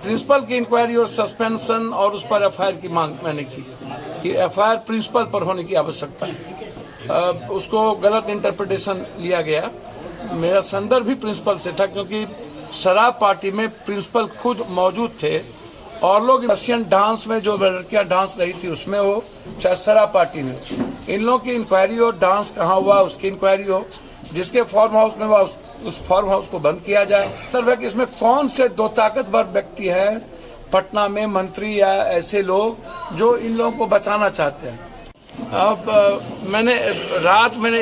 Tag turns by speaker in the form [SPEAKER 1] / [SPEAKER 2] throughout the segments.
[SPEAKER 1] Principal की inquiry और suspension और उस पर एफआईआर की मांग मैंने की कि एफआईआर प्रिंसिपल पर होने की आवश्यकता है। उसको गलत इंटरप्रिटेशन लिया गया। मेरा संदर्भ भी प्रिंसिपल से था क्योंकि शराब पार्टी में प्रिंसिपल खुद मौजूद थे और लोग रशियन डांस में जो लड़कियां डांस रही थी उसमें हो, चाहे शराब पार्टी में, इन लोगों की इंक्वायरी हो, डांस कहाँ हुआ उसकी इंक्वायरी हो, जिसके फार्म हाउस में हुआ उस फार्म हाउस को बंद किया जाए। मतलब कि इसमें कौन से दो ताकतवर व्यक्ति हैं पटना में, मंत्री या ऐसे लोग जो इन लोगों को बचाना चाहते हैं। अब मैंने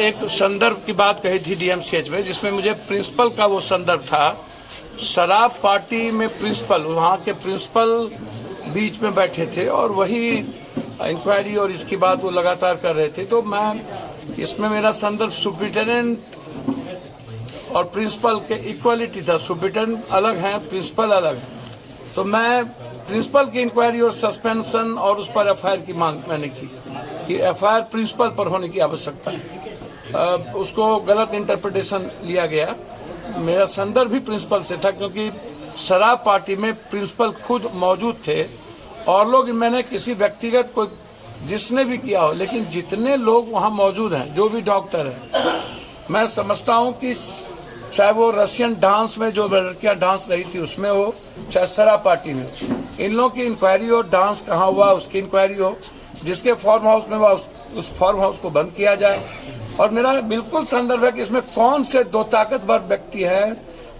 [SPEAKER 1] एक संदर्भ की बात कही थी डीएमसीएच में, जिसमें मुझे प्रिंसिपल का वो संदर्भ था। शराब पार्टी में प्रिंसिपल, वहाँ के प्रिंसिपल बीच में बैठे थे और वही इंक्वायरी और इसकी बात वो लगातार कर रहे थे। तो मैं इसमें मेरा संदर्भ सुप्रिटेंडेंट और प्रिंसिपल के इक्वालिटी था। सुप्रिटेंडेंट अलग है, प्रिंसिपल अलग है। तो मैं प्रिंसिपल की इंक्वायरी और सस्पेंशन और उस पर एफआईआर की मांग मैंने की कि एफआईआर प्रिंसिपल पर होने की आवश्यकता है। उसको गलत इंटरप्रिटेशन लिया गया। मेरा संदर्भ भी प्रिंसिपल से था क्योंकि शराब पार्टी में प्रिंसिपल खुद मौजूद थे और लोग, मैंने किसी व्यक्तिगत को जिसने भी किया हो, लेकिन जितने लोग वहाँ मौजूद हैं, जो भी डॉक्टर हैं, मैं समझता हूँ कि चाहे वो रशियन डांस में जो लड़कियां डांस रही थी उसमें हो, चाहे शराब पार्टी में, इन लोगों की इंक्वायरी हो, डांस कहाँ हुआ उसकी इंक्वायरी हो, जिसके फार्म हाउस में हुआ उस फार्म हाउस को बंद किया जाए। और मेरा बिल्कुल संदर्भ है कि इसमें कौन से दो ताकतवर व्यक्ति हैं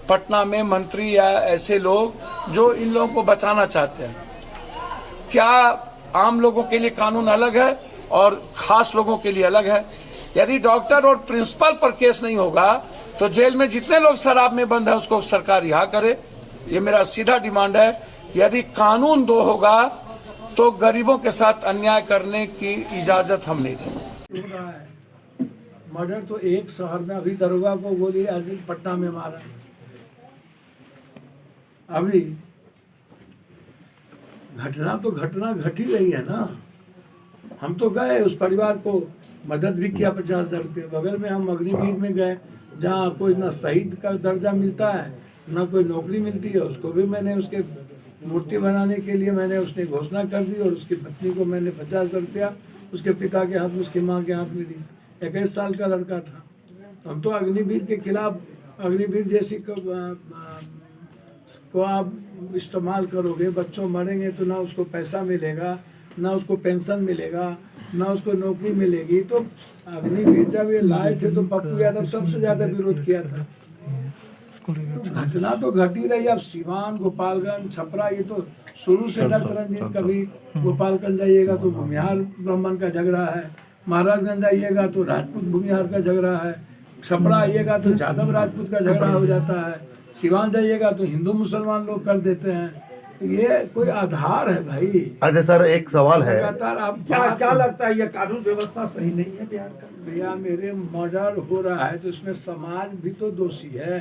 [SPEAKER 1] पटना में, मंत्री या ऐसे लोग जो इन लोगों को बचाना चाहते हैं। क्या आम लोगों के लिए कानून अलग है और खास लोगों के लिए अलग है? यदि डॉक्टर और प्रिंसिपल पर केस नहीं होगा तो जेल में जितने लोग शराब में बंद है उसको सरकार रिहा करे। ये मेरा सीधा डिमांड है। यदि कानून दो होगा तो गरीबों के साथ अन्याय करने की इजाजत हम नहीं देंगे।
[SPEAKER 2] मर्डर तो एक शहर में, अभी दरोगा को गोली आज पटना में मारा। अभी घटना तो घटना घट ही रही है ना। हम तो गए, उस परिवार को मदद भी किया 50,000 रुपये। बगल में हम अग्निवीर में गए जहाँ कोई ना शहीद का दर्जा मिलता है ना कोई नौकरी मिलती है। उसको भी मैंने उसके मूर्ति बनाने के लिए मैंने उसने घोषणा कर दी और उसकी पत्नी को मैंने 50,000 रुपया उसके पिता के हाथ में, उसकी माँ के हाथ में दी। 21 साल का लड़का था। तो हम तो अग्निवीर के खिलाफ, अग्निवीर जैसी को आप इस्तेमाल करोगे, बच्चों मरेंगे तो ना उसको पैसा मिलेगा, ना उसको पेंशन मिलेगा, ना उसको नौकरी मिलेगी। तो अग्निवीर जब ये लाए थे तो पप्पू यादव सबसे ज्यादा विरोध किया था। तो घटना तो घट ही रही। अब सिवान, गोपालगंज, छपरा, ये तो शुरू से डर रंजित। कभी गोपालगंज जाइएगा तो भूमिहार ब्राह्मण का झगड़ा है, महाराजगंज आइएगा तो राजपूत भूमिहार का झगड़ा है, छपरा आइएगा तो यादव राजपूत का झगड़ा हो जाता है, सिवान जाइएगा तो हिंदू मुसलमान लोग कर देते हैं। ये कोई आधार है भाई?
[SPEAKER 3] अच्छा सर, एक सवाल है,
[SPEAKER 2] आप
[SPEAKER 4] क्या लगता है ये कानून व्यवस्था सही नहीं है बिहार का?
[SPEAKER 2] भैया, मेरे मर्डर हो रहा है तो इसमें समाज भी तो दोषी है।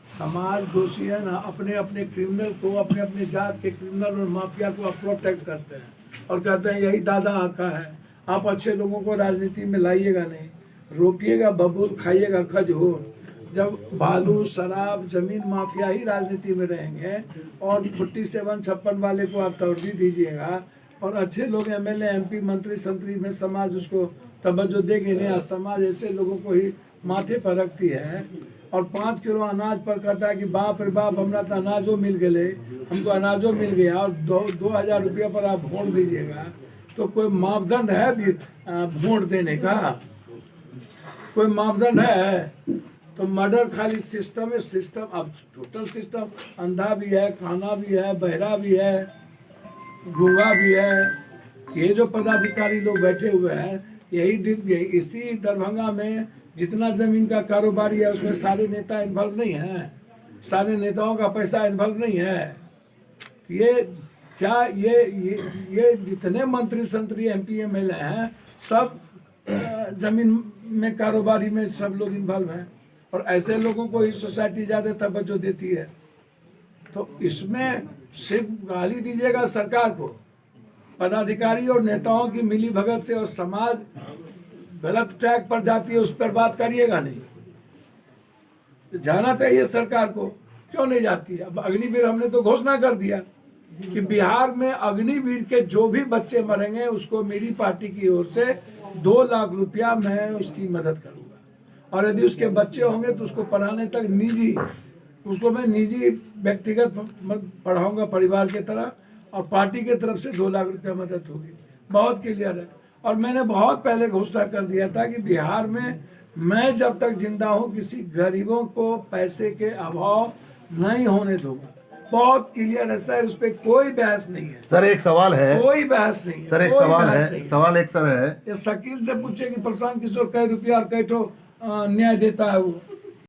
[SPEAKER 2] समाज दोषी है ना। अपने अपने क्रिमिनल को, अपने अपने जात के क्रिमिनल और माफिया को आप प्रोटेक्ट करते हैं और कहते हैं यही दादा आका है। आप अच्छे लोगों को राजनीति में लाइएगा नहीं, रोपिएगा बबूल, खाइएगा खजूर। जब बालू, शराब, जमीन माफिया ही राजनीति में रहेंगे और 47-56 वाले को आप तरजीह दीजिएगा और अच्छे लोग एमएलए, एमपी, मंत्री, संतरी में समाज उसको तवज्जो देंगे नहीं। समाज ऐसे लोगों को ही माथे पर रखती है और 5 किलो अनाज पर कहता है कि बाप रे बाप, हमरा तो अनाजो मिल गए, हमको अनाजो मिल गया। और 2,000 रुपया पर आप वोट दीजिएगा तो कोई मापदंड है भी वोट देने का? कोई मापदंड है? तो मर्डर खाली सिस्टम है। सिस्टम अब टोटल सिस्टम, अंधा भी है, काना भी है, बहरा भी है, गूंगा भी है। ये जो पदाधिकारी लोग बैठे हुए हैं, यही इसी दरभंगा में जितना जमीन का कारोबारी है उसमें सारे नेता इन्वॉल्व नहीं है, सारे नेताओं का पैसा इन्वॉल्व नहीं है। ये क्या ये जितने मंत्री, संतरी, एमपी, एमएलए हैं, सब जमीन में कारोबारी में सब लोग इन्वॉल्व हैं और ऐसे लोगों को ही सोसाइटी ज़्यादा तवज्जो देती है। तो इसमें सिर्फ गाली दीजिएगा सरकार को, पदाधिकारी और नेताओं की मिली भगत से, और समाज गलत ट्रैक पर जाती है उस पर बात करिएगा नहीं। जाना चाहिए सरकार को क्यों नहीं जाती है? अब अग्निवीर हमने तो घोषणा कर दिया कि बिहार में अग्निवीर के जो भी बच्चे मरेंगे उसको मेरी पार्टी की ओर से 2 लाख रुपया मैं उसकी मदद करूंगा। और यदि उसके बच्चे होंगे तो उसको पढ़ाने तक उसको मैं निजी व्यक्तिगत पढ़ाऊंगा परिवार की तरह, और पार्टी की तरफ से 2 लाख रुपया मदद होगी। बहुत क्लियर है। और मैंने बहुत पहले घोषणा कर दिया था कि बिहार में मैं जब तक जिंदा हूँ किसी गरीबों को पैसे के अभाव नहीं होने दूंगा। बहुत क्लियर है सर, उस पर कोई बहस नहीं है।
[SPEAKER 3] सर एक सवाल है,
[SPEAKER 2] कोई बहस नहीं है।
[SPEAKER 3] सर एक
[SPEAKER 2] कोई
[SPEAKER 3] सवाल
[SPEAKER 2] बहस
[SPEAKER 3] है,
[SPEAKER 2] नहीं
[SPEAKER 3] सर है
[SPEAKER 2] ये शकील से पूछे कि प्रशांत किशोर कई रुपया और कई ठो न्याय देता है वो।